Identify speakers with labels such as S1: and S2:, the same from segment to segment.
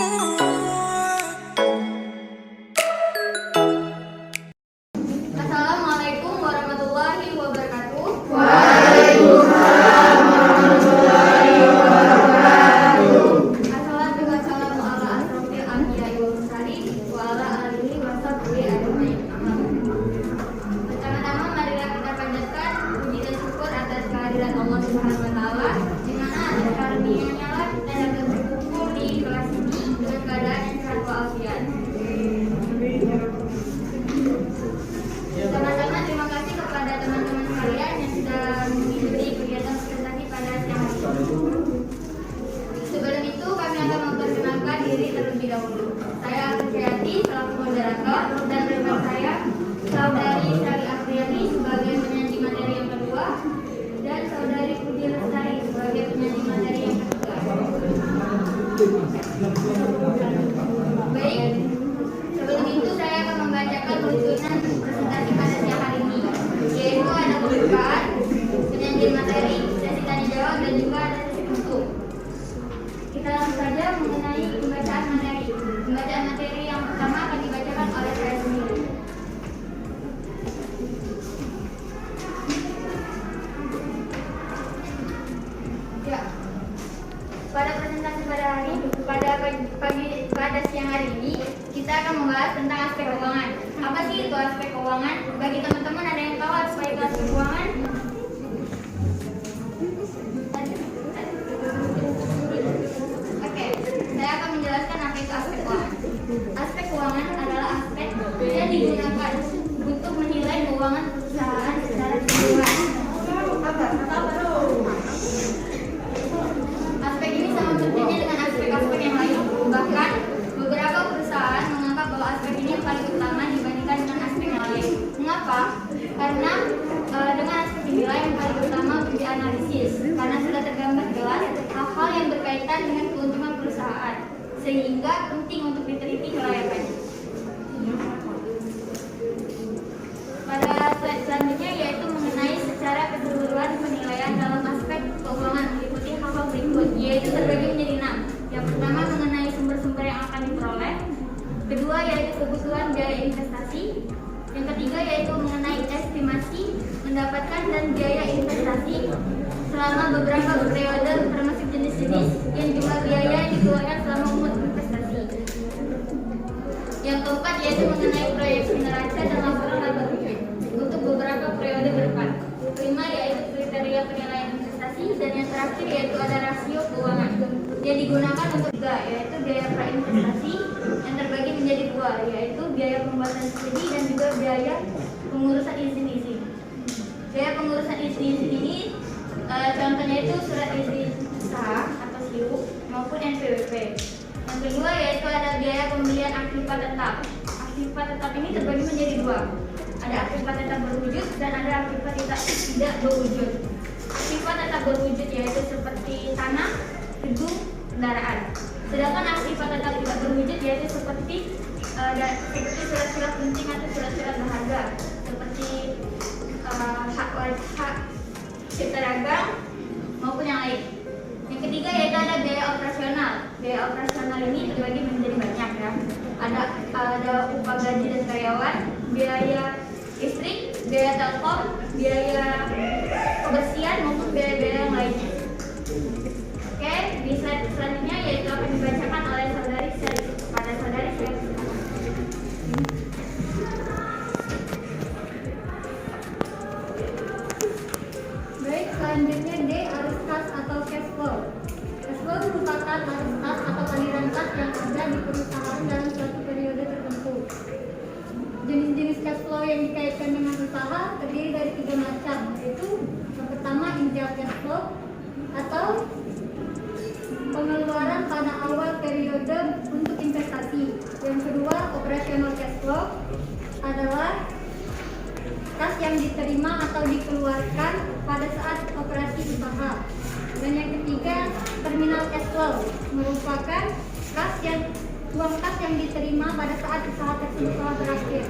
S1: Assalamualaikum warahmatullahi wabarakatuh.
S2: Waalaikumsalam warahmatullahi wabarakatuh.
S1: Assalatu wassalamu ala asrofil anbiya'i wal mursalin wa ala alihi wa sahbihi ajmain. Pertama-tama marilah kita panjatkan puji dan syukur atas kehadiran Allah Subhanahu wa taala, di mana atas karunia-Nya lah kita dapat berkumpul di kelas ini dengan keadaan yang sehat walafiat. Sama-sama terima kasih kepada teman-teman sekalian yang sudah mengikuti kegiatan presentasi pada siang hari ini. Sebelum itu kami akan memperkenalkan diri terlebih dahulu. Saya Alfiati selaku moderator dan rekan saya saudari Sari Afriani sebagai penyaji materi yang kedua dan saudari Putri Lestari sebagai penyaji materi yang ketiga. Baik, sebelum itu saya akan membacakan runtunan presentasi pada siang hari ini, yaitu ada pembukaan, penyajian materi, sesi tanya jawab, dan juga ada sesi tutup. Kita langsung saja mengenai pembacaan materi. Pembacaan materi yang pertama akan dibacakan oleh saya sendiri. Ya, pada presentasi pada siang hari ini kita akan membahas tentang aspek keuangan. Apa sih itu aspek keuangan? Bagi teman-teman ada yang tahu apa itu aspek keuangan? Oke, saya akan menjelaskan apa itu aspek keuangan. Aspek keuangan adalah aspek yang digunakan untuk menilai keuangan perusahaan secara keseluruhan. Aspek ini sama pentingnya dengan aspek-aspek yang lain. Bahkan beberapa perusahaan menganggap bahwa aspek ini yang paling utama dibandingkan dengan aspek yang lain. Mengapa? Karena dengan aspek inilah yang paling utama untuk dianalisis, karena sudah tergambar jelas hal-hal yang berkaitan dengan keuntungan perusahaan, sehingga penting untuk diteliti kelayakannya. Pada slide selanjutnya yaitu mengenai secara keseluruhan penilaian dalam aspek keuangan meliputi hal-hal berikut, yaitu terbagi menjadi 6. Yang pertama mengenai sumber-sumber yang akan diperoleh, kedua yaitu kebutuhan biaya investasi, yang ketiga yaitu mengenai estimasi mendapatkan dan biaya investasi selama beberapa periode termasuk jenis-jenis yang jumlah biaya yang dikeluarkan selama umur investasi. Yang keempat yaitu mengenai proyeksi neraca dan laporan laba rugi untuk beberapa periode ke depan. Kelima yaitu kriteria penilaian investasi, dan yang terakhir yaitu ada rasio keuangan yang digunakan untuk tiga, yaitu biaya prainvestasi yang terbagi menjadi dua, yaitu biaya pembuatan studi dan juga biaya pengurusan izin-izin. Biaya pengurusan izin-izin ini contohnya itu surat izin usaha atau SIU maupun NPWP. Yang kedua yaitu ada biaya pembelian aktiva tetap. Aktiva tetap ini terbagi menjadi dua. Ada aktiva tetap berwujud dan ada aktiva tidak berwujud. Aktiva tetap berwujud yaitu seperti tanah, gedung, kendaraan. Sedangkan aktiva tetap tidak berwujud yaitu seperti surat-surat penting atau surat-surat berharga, seperti hak cipta dagang maupun yang lain. Yang ketiga yaitu ada biaya operasional. Biaya operasional ini terbagi menjadi banyak ya. Ada upah gaji dan karyawan, biaya listrik, biaya telkom, biaya kebersihan maupun biaya-biaya yang lainnya. Oke, di slide selanjutnya yaitu akan dibacakan oleh saudari Sari kepada saudari Sari. Baik, selanjutnya D, arus kas atau cash flow. Cash flow merupakan arus kas atau aliran kas yang ada di perusahaan dalam suatu periode tertentu. Jenis-jenis cash flow yang dikaitkan dengan usaha terdiri dari 3 macam, yaitu yang pertama initial cash flow atau pengeluaran pada awal periode untuk investasi. Yang kedua operational cash flow adalah kas yang diterima atau dikeluarkan pada saat operasi usaha. Dan yang ketiga terminal cash flow merupakan uang kas yang diterima pada saat usaha tersebut telah berakhir.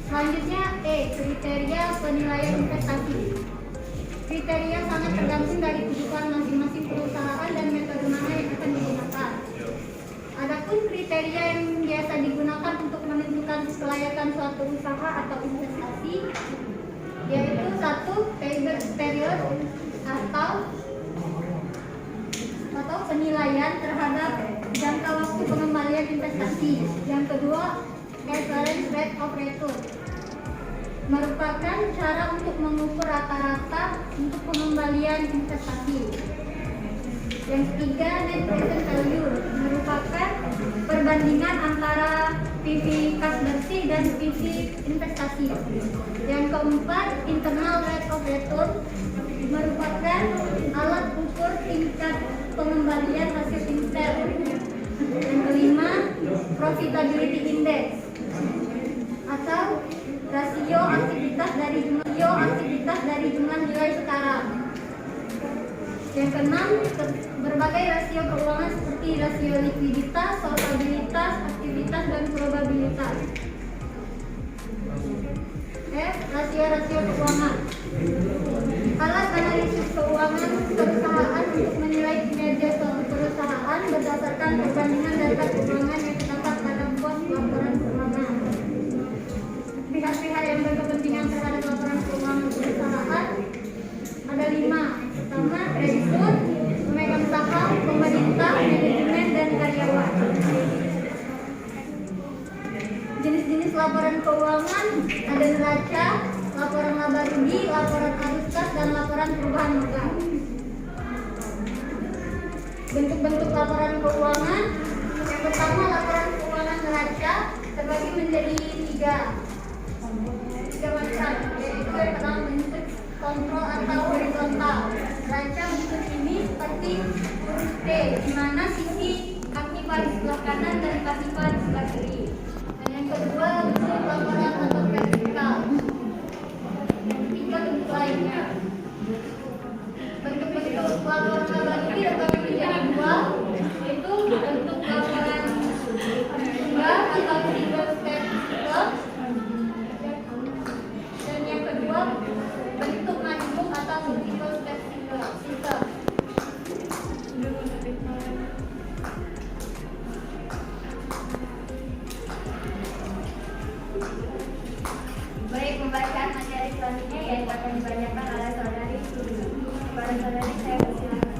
S1: Selanjutnya E, kriteria penilaian investasi. Kriteria sangat tergantung dari kebutuhan masing-masing perusahaan dan metode mana yang akan digunakan. kriteria yang biasa digunakan untuk menentukan kelayakan suatu usaha atau investasi, yaitu satu, payback period atau penilaian terhadap jangka waktu pengembalian investasi. Yang kedua, average rate of return, merupakan cara untuk mengukur rata-rata untuk pengembalian investasi. Yang ketiga, net present value, merupakan perbandingan antara PV kas bersih dan PV investasi. Yang keempat, internal rate of return, merupakan alat ukur tingkat pengembalian hasil intel. Yang kelima, profitability index atau rasio aktivitas dari jumlah nilai sekarang. Yang keenam, berbagai rasio keuangan seperti rasio likuiditas, solvabilitas, aktivitas, dan probabilitas. Rasio keuangan. Alat analisis keuangan perusahaan untuk menilai kinerja suatu perusahaan berdasarkan perbandingan data keuangan yang terdapat pada pos laporan keuangan. Pihak-pihak yang berkepentingan terhadap laporan keuangan perusahaan ada 5. Pertama, kreditur, pemegang saham, pemerintah, manajemen, dan karyawan. Jenis-jenis laporan keuangan ada neraca, laporan laba rugi, laporan arus kas, dan laporan perubahan modal. Bentuk-bentuk laporan keuangan. Yang pertama, laporan keuangan neraca terbagi menjadi tiga macam, yaitu yang pertama bentuk kontrol atau horizontal. Neraca bentuk ini seperti huruf T, di mana sisi aktiva di sebelah kanan dan pasiva di sebelah kiri. Dan yang kedua, bentuk laporan atau vertikal. Yang ketiga, bentuk lainnya. Bentuk-bentuk laporan laba rugi terbagi menjadi 2, yaitu bentuk laporan tunggal atau single step system. Dan yang kedua, bentuk majmuk atau multiple step system. Baik, pembacaan materi selanjutnya yang akan dibacakan oleh saudari Suri. Kepada saudari saya persilakan.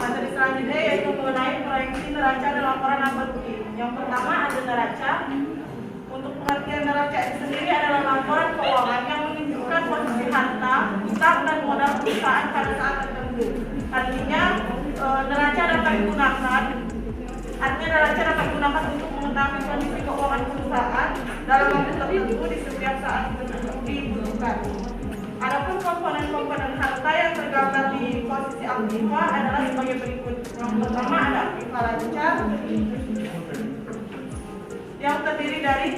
S3: Materi selanjutnya yaitu mengenai proyeksi neraca dan laporan laba rugi. Yang pertama ada neraca. Untuk pengertian neraca itu sendiri adalah laporan keuangan yang menunjukkan posisi harta, utang, dan modal perusahaan pada saat tertentu. Artinya neraca dapat digunakan untuk mengetahui kondisi keuangan perusahaan dalam waktu tertentu di setiap saat dibutuhkan. Adapun komponen-komponen harta yang tergambar di posisi aktiva adalah sebagai berikut. Yang pertama ada aktiva lancar yang terdiri dari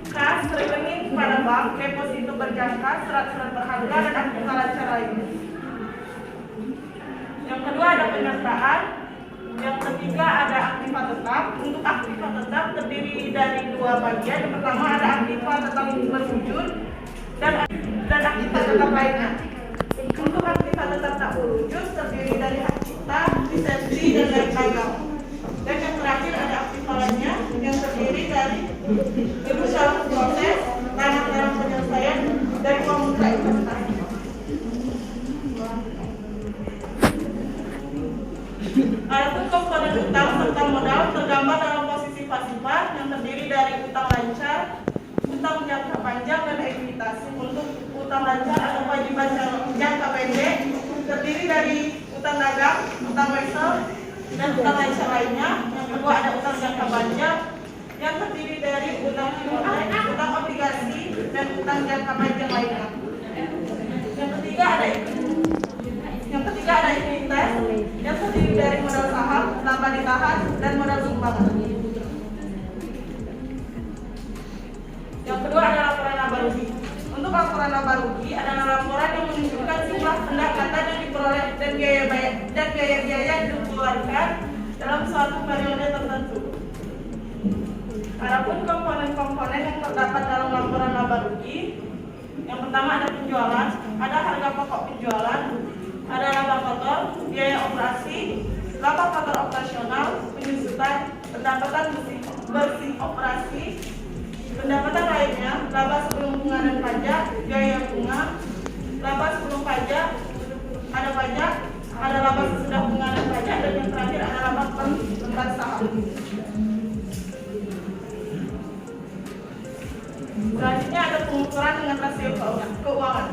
S3: kas, rekening pada bank, deposito berjangka, surat-surat berharga, dan aktiva lancar lainnya. Yang kedua ada penyertaan. Yang ketiga ada aktiva tetap. Untuk aktiva tetap terdiri dari 2 bagian. Yang pertama ada aktiva tetap berwujud dan aktiva tetap lainnya. Untuk aktiva tetap tak berwujud terdiri dari hak cipta, lisensi, dan lain dagang. Dan yang terakhir ada aktiva lainnya yang terdiri dari ilmu dalam proses, tanah dalam penyelesaian, dan komunikasi investasi. Adapun komponen utang serta modal tergambar dalam posisi pasiva yang terdiri dari utang lancar, utang jangka panjang, dan ekuitas. Untuk utang lancar atau kewajiban jangka pendek terdiri dari utang dagang, utang wesel, dan utang lancar lainnya. Yang kedua ada utang jangka panjang yang terdiri dari utang piutang, utang obligasi, dan utang jangka panjang lainnya. Yang ketiga ada ekuitas yang terdiri dari modal saham, laba ditahan, dan modal sumbangan. Yang kedua ada laporan laba rugi. Untuk laporan laba rugi adalah laporan yang menunjukkan jumlah pendapatan yang diperoleh dan biaya-biaya yang dikeluarkan dalam suatu periode tertentu. Adapun komponen-komponen yang terdapat dalam laporan laba rugi Yang pertama ada penjualan, ada harga pokok penjualan, ada laba kotor, biaya operasi, laba kotor operasional, penyusutan, pendapatan bersih operasi, pendapatan lainnya, laba sebelum bunga dan pajak, biaya bunga, laba sebelum pajak, ada laba sesudah bunga dan pajak, dan yang terakhir ada laba per lembar saham. Selanjutnya ada pengukuran dengan rasio keuangan.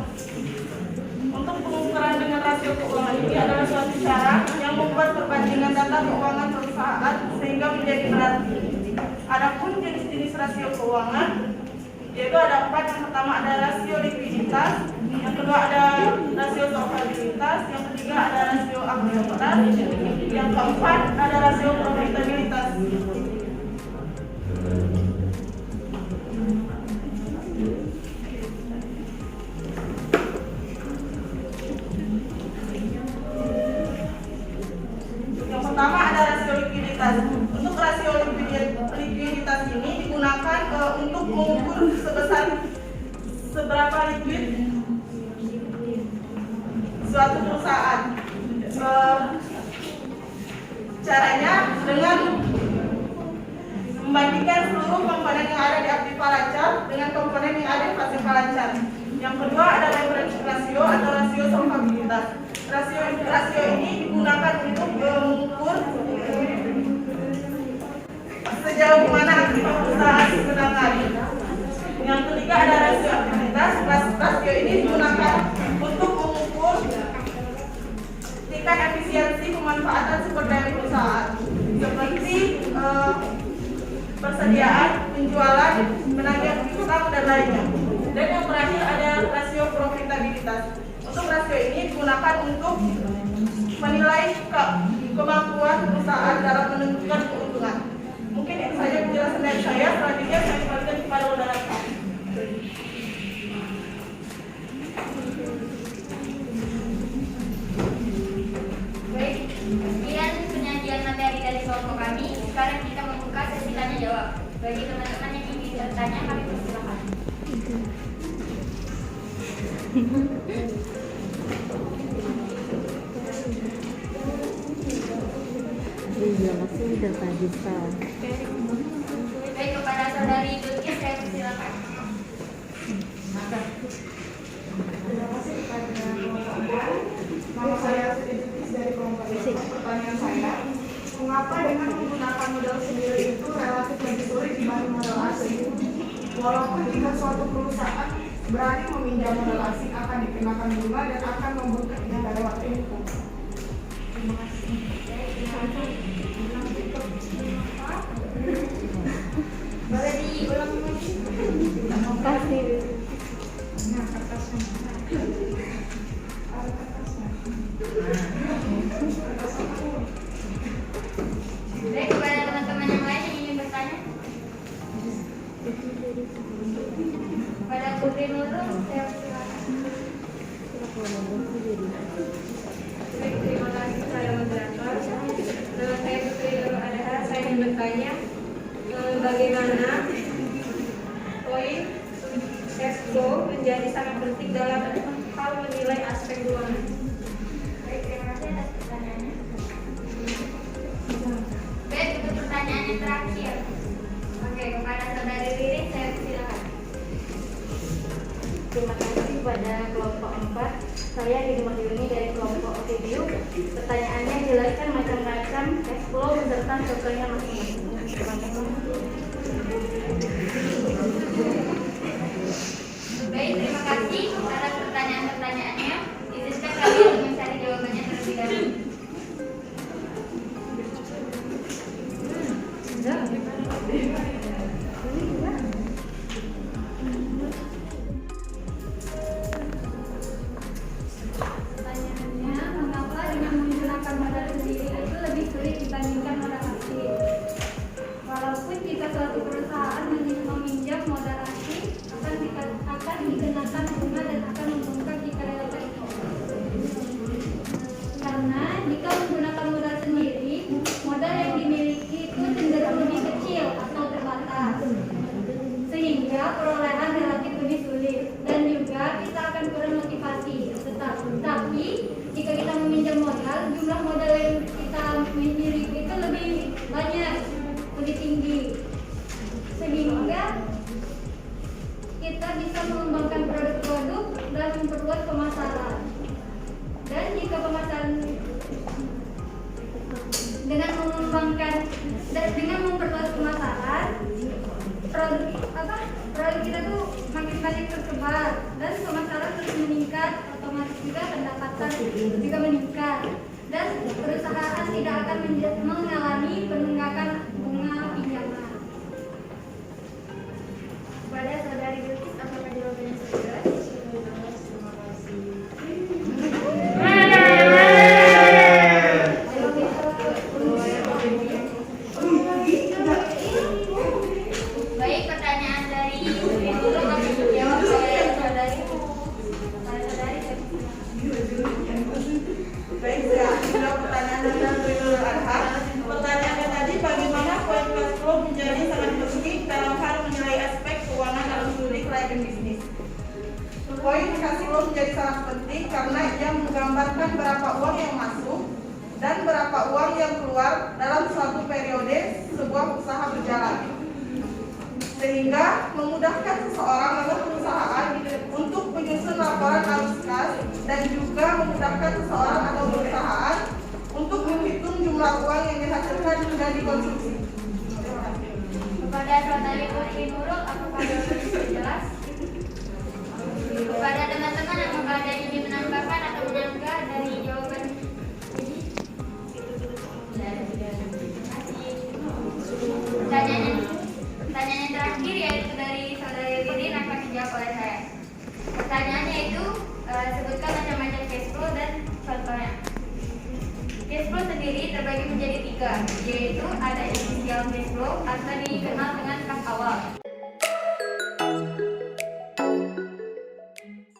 S3: Untuk pengukuran dengan rasio keuangan ini adalah suatu cara yang membuat perbandingan data keuangan perusahaan sehingga menjadi berarti. Adapun jenis-jenis rasio keuangan yaitu ada 4. Yang pertama ada rasio likuiditas, yang kedua ada rasio solvabilitas, yang ketiga ada rasio akuntabilitas, yang keempat ada rasio profitabilitas. Yang pertama ada rasio likuiditas. Untuk rasio likuiditas ini digunakan untuk mengukur seberapa likuid suatu perusahaan. Caranya dengan membandingkan seluruh komponen yang ada di aktiva lancar dengan komponen yang ada di pasifa lancar. Yang kedua ada leverage ratio atau rasio solvabilitas. Rasio ini digunakan untuk mengukur sejauh mana aktivitas perusahaan digunakan. Yang ketiga ada rasio aktivitas. Rasio ini digunakan untuk mengukur tingkat efisiensi pemanfaatan sumber daya perusahaan seperti persediaan, penjualan, penagihan utang dan lainnya. Dan yang terakhir ada rasio profitabilitas. Untuk rasio ini digunakan untuk menilai kemampuan perusahaan dalam menentukan keuntungan. Mungkin itu saja penjelasan dari saya. Selanjutnya saya kembalikan kepada saudara.
S1: Baik, sekian penyajian materi dari kelompok kami. Sekarang kita membuka sesi tanya jawab. Bagi teman-teman yang ingin bertanya, kami persilakan.
S2: Iya, masih udah tadi Pak.
S1: Baik, kepada saudari Dutki saya persilakan.
S4: Terima kasih kepada kelompok. Nama saya Siti Jutis dari kelompok. Pertanyaan saya, mengapa dengan menggunakan modal sendiri itu relatif lebih sulit dibanding modal asing? Walaupun jika suatu perusahaan berani meminjam modal asing akan dikenakan bunga dan akan membengkaknya lewat tempo. Terima kasih.
S1: Boleh diulang lagi?
S2: Terima kasih.
S4: Nah, kertasnya.
S1: Baik, kepada teman-teman yang lain yang ingin bertanya. Pada Putri Nurul, saya persilakan.
S5: Baik, terima kasih para moderator. Nama saya Putri Nurul Adha. Saya ingin bertanya bagaimana poin cash flow menjadi sangat penting dalam hal menilai aspek keuangan.
S1: Baik, terima kasih atas pertanyaannya. Baik, untuk pertanyaan yang terakhir. Oke, kepada saudari Ririn, saya persilakan.
S2: Terima kasih pada kelompok 4. Saya Didi Mahyuni dari kelompok OTBU. Pertanyaannya jelaskan macam-macam cash flow beserta contohnya masing-masing. Terima kasih.
S1: Baik, terima kasih atas pertanyaan-pertanyaannya. Izinkan kami untuk mencari jawabannya terlebih dahulu.
S6: Pertanyaannya, mengapa dengan menggunakan modal sendiri itu lebih sulit dibandingkan modal asing? Walaupun jika suatu perusahaan meminjam modal asing akan dikenakan bunga dan akan membengkak jika lewat tempo. Karena jika menggunakan modal sendiri, modal yang dimiliki itu cenderung lebih kecil atau terbatas, sehingga perolehan relatif lebih sulit. Dan juga dengan memperluas pemasaran, produk kita tuh makin banyak tersebar dan pemasaran terus meningkat, otomatis juga pendapatan juga meningkat dan perusahaan tidak akan mengalami penunggakan bunga pinjaman.
S1: Kepada saudari Bilkis, apakah jawabannya sudah jelas? Baik, pertanyaan dari guru akan dijawab oleh saudari.
S3: Baik, ya. Jawab pertanyaan dari Nurul Adha. Pertanyaannya tadi, bagaimana poin cash flow menjadi sangat penting dalam hal menilai aspek keuangan dalam studi kelayakan bisnis. Poin cash flow menjadi sangat penting karena ia menggambarkan berapa uang yang masuk dan berapa uang yang keluar dalam suatu periode sebuah usaha berjalan, sehingga memudahkan seseorang atau perusahaan untuk menyusun laporan arus kas dan juga memudahkan seseorang atau perusahaan untuk menghitung jumlah uang yang dihasilkan dan dikonsumsi.
S1: Kepada saudari Putri Nurul, apakah jawabannya sudah jelas? Kepada teman-teman, apakah ada yang ingin menambahkan atau menyanggah dari jawaban ini? Pertanyaan yang terakhir yaitu dari saudari Ririn akan dijawab oleh saya. Pertanyaannya itu sebutkan macam-macam cash flow dan contohnya. Cash flow sendiri terbagi menjadi 3, yaitu ada initial cash flow atau